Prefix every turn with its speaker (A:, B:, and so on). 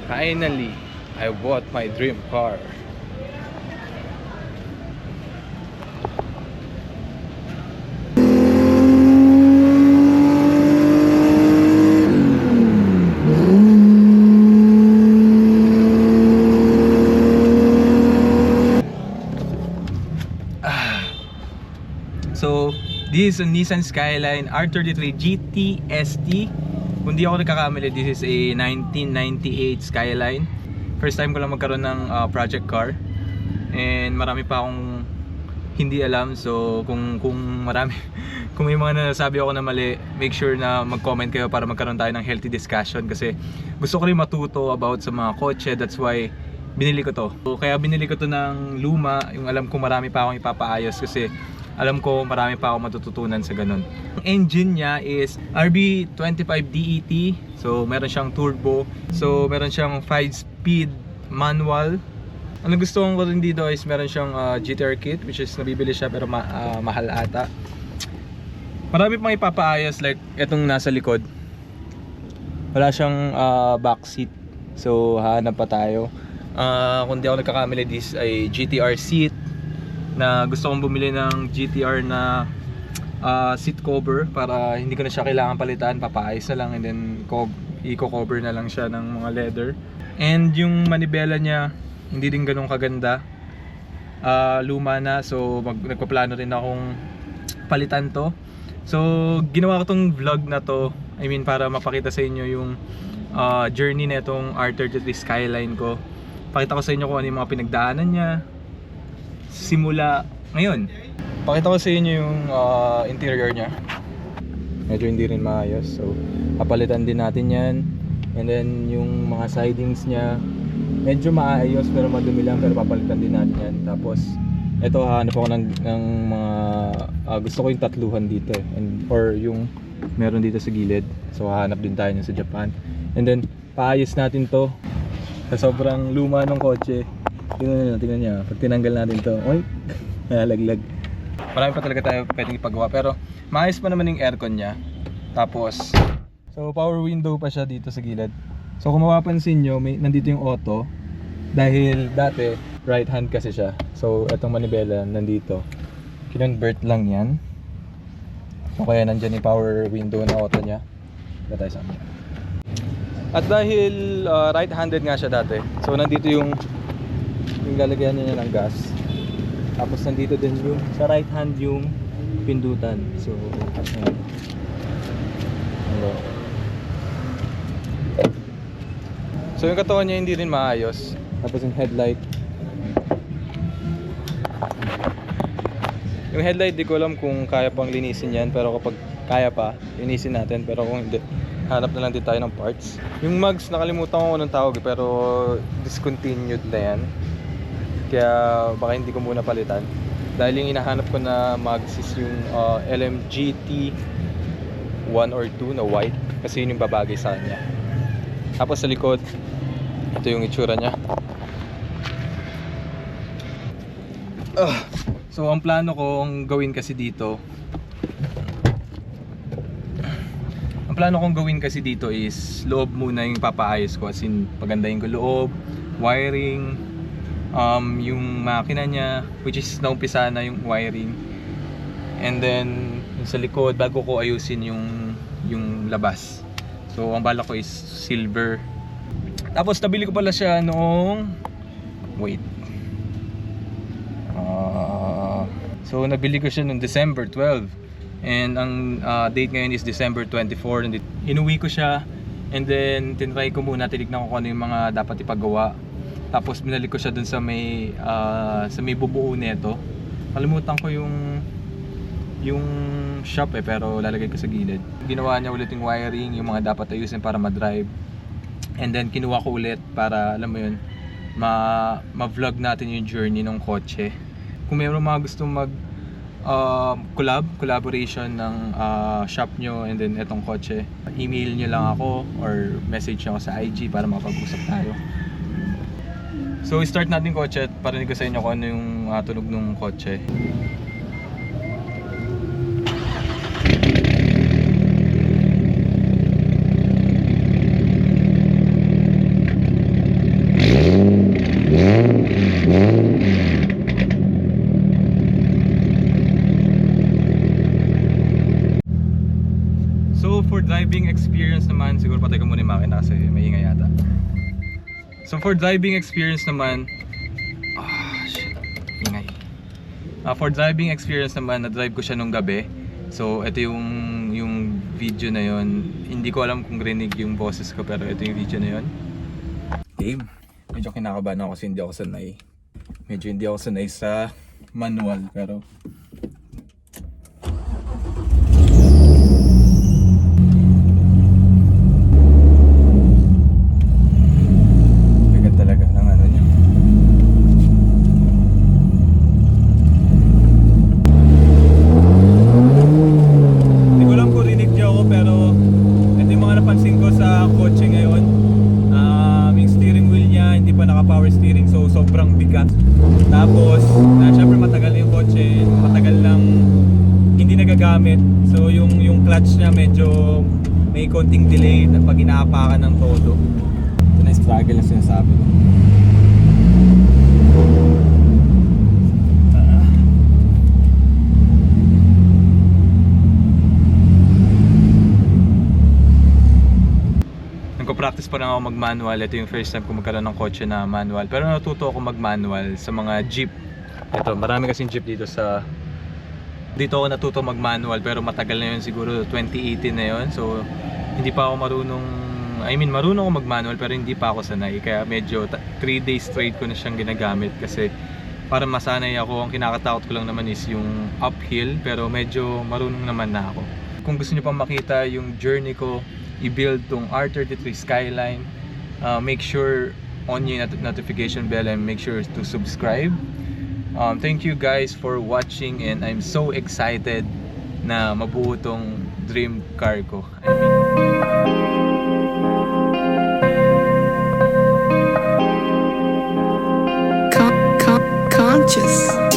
A: Finally, I bought my dream car. So, this is a Nissan Skyline R33 GT ST. Kung di ako nagkakamali, this is a 1998 Skyline. First time ko lang magkaroon ng project car. And marami pa akong hindi alam. So, kung marami kung may mga nasabi ako na mali, make sure na mag-comment kayo para magkaroon tayo ng healthy discussion. Kasi gusto ko rin matuto about sa mga kotse. That's why binili ko to. So, kaya binili ko to ng luma. Yung alam ko marami pa akong ipapaayos kasi alam ko marami pa ako matututunan sa ganun. Ang engine niya is RB25DET. So meron siyang turbo. So meron siyang 5-speed manual. Ang gusto ko rin dito is meron siyang GTR kit, which is nabibili siya pero mahal ata. Marami pang ipapaayos, like etong nasa likod. Wala siyang back seat. So hahanap pa tayo. Kung di ako nagkakamali, this ay GTR seat. Na gusto kong bumili ng GTR na seat cover para hindi ko na siya kailangan palitan, papaayos na lang, and then i-cover na lang siya ng mga leather. And yung manibela niya hindi din ganun kaganda, luma na, so nagpaplano rin akong palitan to. So ginawa ko tong vlog na to, I mean para mapakita sa inyo yung journey na itong R33 Skyline ko. Pakita ko sa inyo kung ano yung mga pinagdaanan niya simula ngayon. Pakita ko sa inyo yung interior niya. Medyo hindi rin maayos, so papalitan din natin yan. And then yung mga sidings niya medyo maayos pero madumi lang, pero papalitan din natin yan. Tapos ito, hanap ako ng mga gusto ko yung tatluhan dito or yung meron dito sa gilid. So hahanap din tayo sa Japan. And then paayos natin to sa sobrang luma ng kotse. Tingnan niya, pag tinanggal natin to, oy, nalaglag. Marami pa talaga tayo pwedeng ipagawa, pero maayos pa naman yung aircon niya. Tapos, so power window pa siya dito sa gilid. So kung mapapansin nyo, nandito yung auto. Dahil dati, right hand kasi siya. So itong manibela nandito. Kinonvert lang yan. So kaya nandyan yung power window na auto niya. Dito tayo sa kanya. At dahil right-handed nga siya dati, so nandito yung lalagyan niya ng gas. Tapos nandito din yung sa right hand yung pindutan. So ayan. Hello. So yung katawan niya hindi rin maayos. Tapos yung headlight, di ko alam kung kaya pang linisin yan, pero kapag kaya pa, linisin natin. Pero kung hindi, hanap na lang din tayo ng parts. Yung mugs, nakalimutan ko anong tawag, pero discontinued na yan. Kaya baka hindi ko muna palitan. Dahil yung hinahanap ko na mugs is yung LMGT 1 or 2 na white. Kasi yun yung babagay sa kanya. Tapos sa likod, ito yung itsura niya. So ang plano kong gawin kasi dito, is loob muna yung papaayos ko. As in, pagandahin ko loob, wiring, yung makina niya, which is naumpisa na yung wiring. And then yung sa likod, bago ko ayusin yung labas. So ang bala ko is silver. Tapos nabili ko pala siya noong so nabili ko siya noong December 12. And ang date ngayon is December 24. And inuwi ko siya, and then tinry ko muna, tinignan ko kung ano yung mga dapat ipagawa. Tapos binalik ko siya dun sa may bubuo nito. Kalimutan ko yung shop pero lalagay ko sa gilid. Ginawa niya ulit yung wiring, yung mga dapat ayusin para ma-drive. And then kinuha ko ulit para, alam mo yun, ma-vlog natin yung journey ng kotse. Kung mayroong mga gusto collaboration ng shop nyo and then etong kotse, email nyo lang ako or message nyo ako sa IG para makapag-usap tayo. So start natin kotse at parinig ko sa inyo kung ano yung tunog ng kotse. naman. Siguro patay ko muna yung makina kasi maingay yata. So for driving experience naman, shit, ingay. For driving experience naman, na-drive ko siya nung gabi. So ito yung video na yon. Hindi ko alam kung rinig yung boses ko, pero ito yung video na yon. Game. Medyo kinakabahan ako kasi hindi ako sanay. Medyo hindi ako sanay sa manual, pero bigat talaga ng ano niya. Hindi ko alam kung rinig niyo ako, pero ito yung mga napansin ko sa kotse ngayon. Yung steering wheel niya hindi pa naka power steering, so sobrang bigat. Tapos syempre matagal yung kotse, matagal lang hindi nagagamit, so yung clutch niya medyo may konting delay pag inaapakan ng todo. Ito na yung struggle na sinasabi ko. Nagko-practice pa lang ako mag-manual. Ito yung first time ko magkaroon ng kotse na manual. Pero natuto ako mag-manual sa mga jeep. Ito, marami kasing jeep dito sa... Dito ako natuto mag-manual, pero matagal na yun, siguro 2018 na yun. So, hindi pa ako marunong... marunong ako mag-manual pero hindi pa ako sanay. Kaya medyo 3 days straight ko na siyang ginagamit kasi para masanay ako. Ang kinakatakot ko lang naman is yung uphill, pero medyo marunong naman na ako. Kung gusto niyo pang makita yung journey ko i-build tong R33 Skyline, make sure on yung notification bell and make sure to subscribe. Thank you guys for watching, and I'm so excited na mabuo tong dream car ko.
B: Conscious.